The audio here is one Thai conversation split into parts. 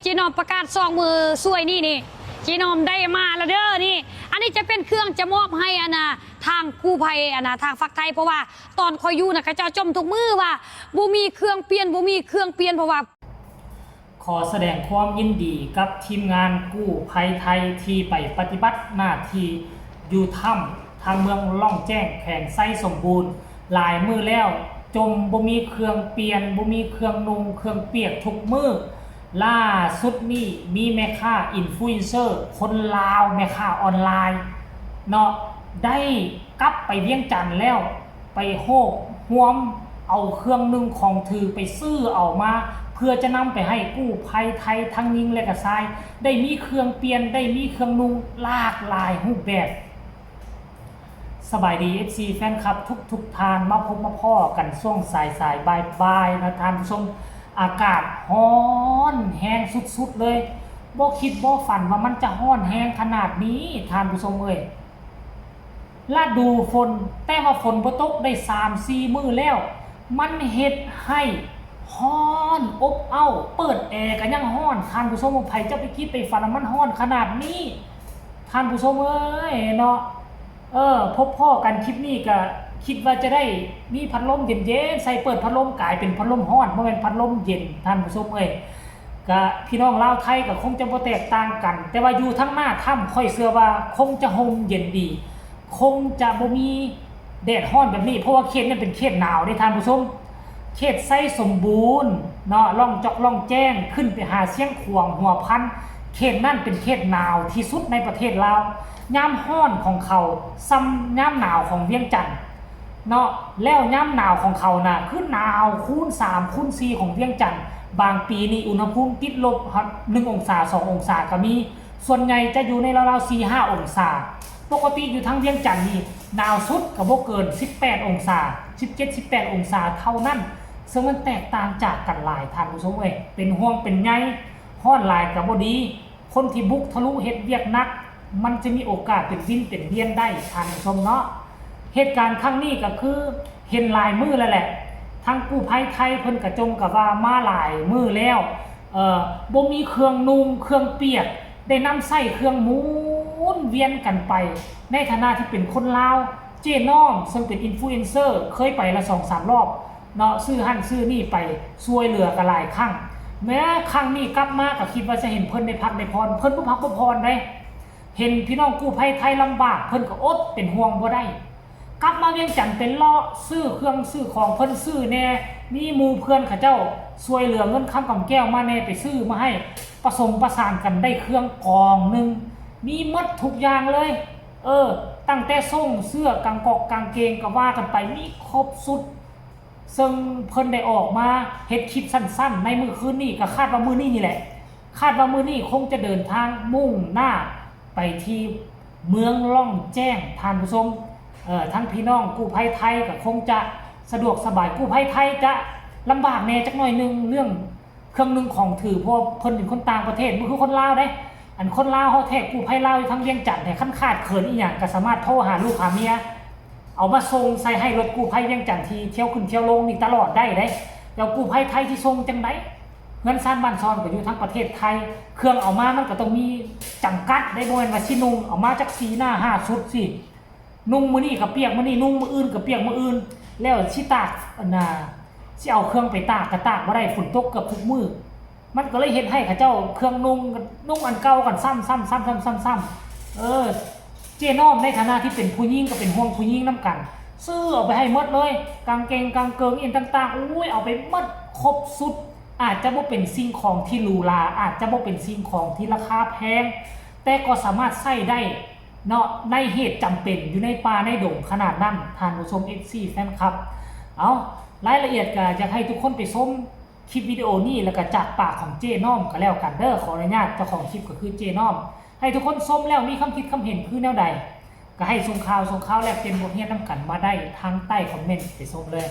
จีนอมประกาศซองมือสวยนี่จีนอมได้มาแล้วเด้อนี่อันนี้จะเป็นเครื่องจะมอบให้ทางกู้ภัยทางฝักไทยเพราะว่าตอนคอยอยู่ข้าเจ้าจมทุกมือว่าบ่มีเครื่องเปลี่ยนเพราะว่าขอแสดงความยินดีกับทีมงานกู้ภัยไทยที่ไปปฏิบัติหน้าที่อยู่ถ้ำทางเมืองล่องแจ้งแขวงไส้สมบูรณ์หลายมือแล้วจมบ่มีเครื่องเปลี่ยนบ่มีเครื่องนุ่งเครื่องเปียกทุกมือล่าสุดนี่มีแม่ค้าอินฟลูเอนเซอร์คนลาวแม่ค้าออนไลน์เนาะได้กลับไปเวียงจันทน์แล้วไปโฮกห่วมเอาเครื่องนึ่งของถือไปซื้อเอามาเพื่อจะนำไปให้กู้ภัยไทยทั้งยิงและกระทรายได้มีเครื่องเปลี่ยนได้มีเครื่องนุ่งหลากหลายรูปแบบสบายดี FC แฟนคลับทุกทานมาพบมาพ่อกันช่วงสายบายนะท่านผู้ชมอากาศร้อนแห้งสุดๆเลยบ่คิดบ่ฝันว่ามันจะร้อนแห้งขนาดนี้ท่านผู้ชมเอ้ยฤดูฝนแต่ว่าฝนบ่ตกได้ 3-4 มื้อแล้วมันเฮ็ดให้ร้อนอบอ้าวเปิดแอร์ก็ยังร้อนท่านผู้ชมไผจะไปคิดไปฝันว่ามันร้อนขนาดนี้ท่านผู้ชมเอ้ยเนาะพบพ่อกันคลิปนี้ก็คิดว่าจะได้มีพัดลมเย็นๆใส่เปิดพัดลมกลายเป็นพัดลมร้อนบ่แม่นพัดลมเย็นท่านผู้ชมเอ้ยก็พี่น้องลาวไทยก็คงจะบ่แตกต่างกันแต่ว่าอยู่ทั้งหน้าถ้ำค่อยเชื่อว่าคงจะห่มเย็นดีคงจะบ่มีแดดร้อนแบบนี้เพราะว่าเขตนั้นเป็นเขตหนาวเด้ท่านผู้ชมเขตไส้สมบูรณ์เนาะล่องจอกล่องแจ้งขึ้นไปหาเสียงขวางหัวพันเขตนั้นเป็นเขตหนาวที่สุดในประเทศลาวยามร้อนของเขาซ้ำยามหนาวของเวียงจันทน์เนาะแล้วยามหนาวของเขาน่ะคือหนาวคูณ3คูณ4ของเวียงจันทน์บางปีนี่อุณหภูมิติดลบ1องศา2องศาก็มีส่วนใหญ่จะอยู่ในราวๆ 4-5 องศาปกติอยู่ทั้งเวียงจันทน์นี่หนาวสุดก็บ่เกิน18องศา17-18องศาเท่านั้นซึ่งมันแตกต่างจากกันหลายท่านผู้ชมเอ้ยเป็นห่วงเป็นใยร้อนหลายก็บ่ดีคนที่บุกทะลุเฮ็ดเวียกหนักมันจะมีโอกาสเป็นวินเป็นเวียนได้ท่านผู้ชมเนาะเหตุการณ์ครั้งนี้ก็คือเห็นหลายมือแล้วแหละทางกู้ภัยไทยเพิ่นกระจงกับว่ามาหลายมือแล้วบ่มีเครื่องนุ่งเครื่องเปียกได้นำใส่เครื่องหมุนเวียนกันไปในฐานะที่เป็นคนลาวเจ๊น้อมซึ่งเป็นอินฟลูเอนเซอร์เคยไปละ 2-3 รอบเนาะซื้อหั่นซื้อนี่ไปช่วยเหลือกันหลายครั้งแม้ครั้งนี้กลับมาก็คิดว่าจะเห็นเพิ่นได้พักได้พรเพิ่นบ่พักบ่พรได้เห็นพี่น้องกู้ภัยไทยลำบากเพิ่นก็อดเป็นห่วงบ่ได้กลับมาเวียงจันทน์เป็นล้อซื้อเครื่องซื้อของเพิ่นซื้อแน่มีหมู่เพื่อนเขาเจ้าช่วยเหลือเงินคำกำแก้วมาแน่ไปซื้อมาให้ประสานกันได้เครื่องกองนึงมีหมดทุกอย่างเลยตั้งแต่ส่งเสื้อกางกอกกางเกงก็ว่ากันไปมีครบสุดซึ่งเพิ่นได้ออกมาเฮ็ดคลิปสั้นๆในมื้อคืนนี้ก็คาดว่ามื้อนี้นี่แหละคาดว่ามื้อนี้คงจะเดินทางมุ่งหน้าไปที่เมืองล่องแจ้งท่านผู้ชมทั้งพี่น้องกู้ภัยไทยก็คงจะสะดวกสบายกู้ภัยไทยจะลำบากแน่จักหน่อยนึงเรื่องเครื่องนึงของถือเพราะเพิ่นเป็นคนต่างประเทศบ่คือคนลาวเด้อันคนลาวเฮาแท้กู้ภัยลาวอยู่ทั้งเวียงจันทน์แต่คันขาดเขินอีหยังก็สามารถโทรหาลูกหาเมียเอามาส่งใส่ให้รถกู้ภัยเวียงจันทน์ที่เที่ยวขึ้นเที่ยวลงนี่ตลอดได้เด้แล้วกู้ภัยไทยที่ส่งจังได๋เงินซ่านบ้านซ่อนก็อยู่ทั้งประเทศไทยเครื่องเอามามันก็ต้องมีจำกัดได้บ่แม่นว่าสินุ่งเอามาจัก4หน้า5ชุดสินุ่งมื้อนี้ก็เปียกมื้อนี้นุ่งมื้ออื่นก็เปียกมื้ออื่นแล้วสิตากสิเอาเครื่องไปตากก็ตากบ่ได้ฝนตกเกือบทุกมื้อมันก็เลยเฮ็ดให้เขาเจ้าเครื่องนุ่งอันเก่ากันซ้ำเจ๊น้อมในฐานะที่เป็นผู้หญิงก็เป็นห่วงผู้หญิงนำกันซื้อเอาไปให้หมดเลยกางเกงกางเกิงอีกต่างๆอุ้ยเอาไปหมดครบสุดอาจจะบ่เป็นสิ่งของที่หรูหราอาจจะบ่เป็นสิ่งของที่ราคาแพงแต่ก็สามารถใช้ได้เนาะในเหตุจำเป็นอยู่ในป่าในดงขนาดนั้นท่านผู้ชม FC แฟนคลับเอารายละเอียดก็อยากให้ทุกคนไปชมคลิปวิดีโอนี้แล้วก็จากปากของเจ๊น้อมก็แล้วกันเด้อขออนุญาตเจ้าของคลิปก็คือเจ๊น้อมให้ทุกคนชมแล้วมีคำคิดคำเห็นคือแนวใดก็ให้ส่งข่าวแลกเปลี่ยนบทเรียนนำกันมาได้ทางใต้คอมเมนต์ไปชมเลย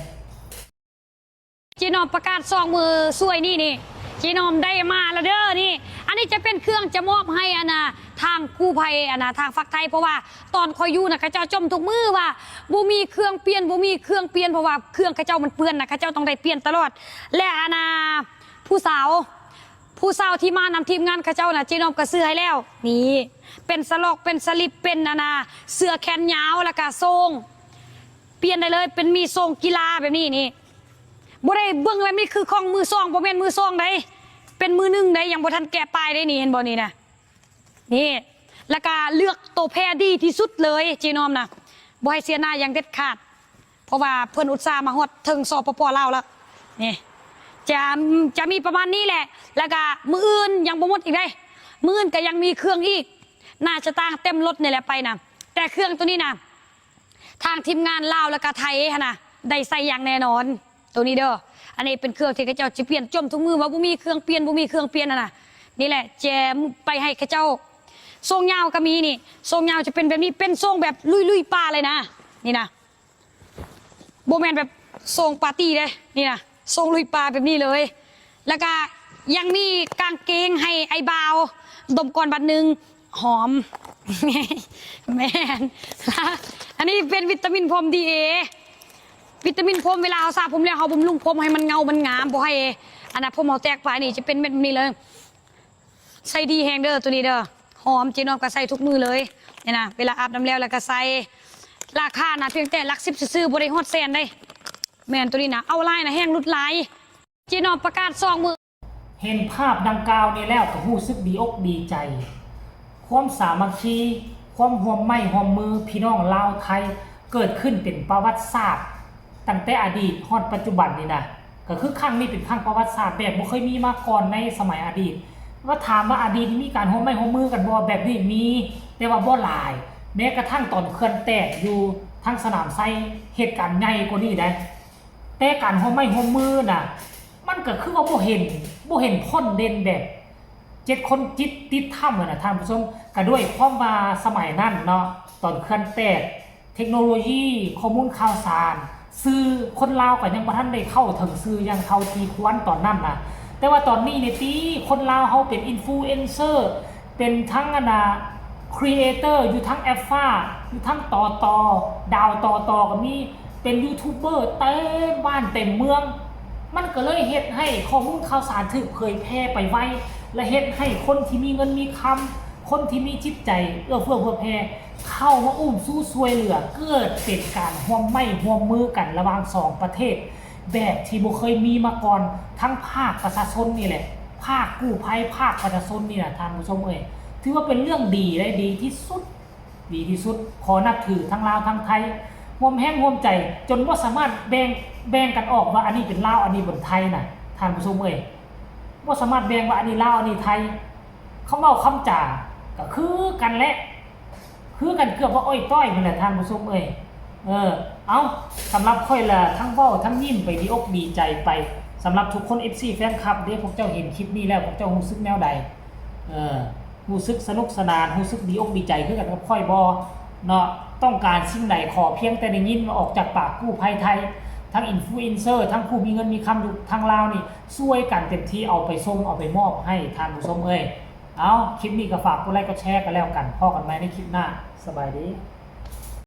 จีนอมประกาศซองมือสวยนี่จีนอมได้มาแล้วเด้อนี่อันนี้จะเป็นเครื่องจะมอบให้ทางกู้ภัยทางฝักไทยเพราะว่าตอนคอยอยู่ข้าเจ้าจมทุกมือว่าบ่มีเครื่องเปลี่ยนเพราะว่าเครื่องข้าเจ้ามันเปื้อนข้าเจ้าต้องได้เปลี่ยนตลอดและผู้สาว ผู้สาวที่มานำทีมงานเขาเจ้าน่ะเจนอมก็ซื้อให้แล้ว นี่เป็นสลอกเป็นสลิปเป็นนาเสื้อแขนยาวแล้วก็ทรงเปลี่ยนได้เลยเป็นมีทรงกีฬาแบบนี้นี่บ่ได้เบิ่งแบบนี้คือของมือซองบ่แม่นมือซองได้เป็นมือหนึ่งได้ยังบ่ทันแกะป้ายได้นี่เห็นบ่นี่นะนี่แล้วก็เลือกตัวแพรดีที่สุดเลยเจนอมนะบ่ให้เสียหน้าอย่างเด็ดขาดเพราะว่าเพิ่นอุตส่าห์มาฮอดถึงสปปลาวแล้วนี่จะมีประมาณนี้แหละแล้วก็มืออื่นยังบ่หมดอีกได้มืออื่นก็ยังมีเครื่องอีกน่าจะตั้งเต็มรถนี่แหละไปนะแต่เครื่องตัวนี้นะทางทีมงานลาวแล้วก็ไทยนะได้ใส่อย่างแน่นอนตัวนี้เด้ออันนี้เป็นเครื่องที่เขาเจ้าจะเปลี่ยนจมทุกมือว่าบ่มีเครื่องเปลี่ยนบ่มีเครื่องเปลี่ยนนะนี่แหละแจมไปให้เขาเจ้าทรงยาวก็มีนี่ทรงยาวจะเป็นแบบนี้เป็นทรงแบบลุยๆปลาเลยนะนี่นะโบแมนแบบทรงปาร์ตี้เลยนี่นะทรงลุยปลาแบบนี้เลยแล้วก็ยังมีกางเกงให้ไอ้บาวดมก่อนบัดนึงหอมแม่นอันนี้เป็นวิตามินพรมดีเอวิตามินพรมเวลาเอาสระผมแล้วเอาบำรุงผมให้มันเงามันงามบ่ให้อันนั้นผมเอาแตกไปนี่จะเป็นแบบนี้เลยใส่ดีแฮงเด้อตัวนี้เด้อหอมจีนอมก็ใส่ทุกมือเลยเนี่ยนะเวลาอาบน้ำแล้วก็ใส่ราคานะเพียงแต่หลัก10ซื้อบริฮอดแสนได้แม่นตัวนี้นะเอาลายนะแห้งรุดลายจีนอมประกาศ2 มือเห็นภาพดังกล่าวนี้แล้วก็รู้สึกดีอกดีใจความสามัคคีความห่วมไม้ห่วมมือพี่น้องลาวไทยเกิดขึ้นเป็นประวัติศาสตร์ตั้งแต่อดีตฮอดปัจจุบันนี่นะก็คือครั้งนี้เป็นครั้งประวัติศาสตร์แบบบ่เคยมีมาก่อนในสมัยอดีตว่าถามว่าอดีตมีการห่วมไม้ห่วมมือกันบ่แบบนี้มีแต่ว่าบ่หลายแม้กระทั่งตอนเขื่อนแตกอยู่ทั้งสนามไซเหตุการณ์ใหญ่กว่านี้ได้แต่การห่วมไม้ห่วมมือน่ะมันก็คือว่าบ่เห็นพ้นเด่นแบบ7 คนจิตติดถ้ำนะท่านผู้ชมก็ด้วยความว่าสมัยนั้นเนาะตอนเขื่อนแตกเทคโนโลยีข้อมูลข่าวสารสื่อคนลาวก็ยังบ่ทันได้เข้าถึงสื่อยังเท่าที่ควรตอนนั้นนะแต่ว่าตอนนี้ในตีคนลาวเฮาเป็นอินฟลูเอนเซอร์เป็นทั้งครีเอเตอร์อยู่ทั้งแอฟฟ้าอยู่ทั้งต่อดาวต่อก็มีเป็นยูทูบเบอร์เต็มบ้านเต็มเมืองมันก็เลยเฮ็ดให้ข้อมูลข่าวสารถูกเผยแพร่ไปไวและเฮ็ดให้คนที่มีเงินมีคำคนที่มีจิตใจเอื้อเฟื้อเผื่อแผ่เข้ามาอุ้มสู้ช่วยเหลือเกิดเป็นการร่วมไม้ร่วมมือกันระหว่าง2 ประเทศแบบที่บ่เคยมีมาก่อนทั้งภาคประชาชนนี่แหละภาคกู้ภัยภาคประชาชนนี่แหละท่านผู้ชมถือว่าเป็นเรื่องดีและดีที่สุดขอนับถือทั้งลาวทั้งไทยร่วมแห้งร่วมใจจนว่าสามารถแบ่งกันออกว่าอันนี้เป็นลาวอันนี้เป็นไทยน่ะท่านผู้ชมว่าสามารถแบ่งว่าอันนี้ลาวอันนี้ไทยเขาเว้าคำจาก็คือกันแหละคือกันเกือบว่าอ้อยต้อยนั่นแหละท่านผู้ชมเอาสำหรับค่อยละทั้งเว้าทั้งยิ้มไปดีอกดีใจไปสำหรับทุกคน FC แฟนคลับเด้พวกเจ้าเห็นคลิปนี้แล้วพวกเจ้ารู้สึกแนวใดรู้สึกสนุกสนานรู้สึกดีอกดีใจคือกันกับค่อยบ่เนาะต้องการสิ่งใดขอเพียงแต่ได้ยินมาออกจากปากกู้ภัยไทยทั้งอินฟลูเอนเซอร์ทั้งผู้มีเงินมีคำอยู่ทางลาวนี่ช่วยกันเต็มที่เอาไปส่งเอาไปมอบให้ท่านผู้ชมเอาคลิปนี้ก็ฝากกดไลค์กดแชร์กันแล้วกันพอกันใหม่ในคลิปหน้าสบายดี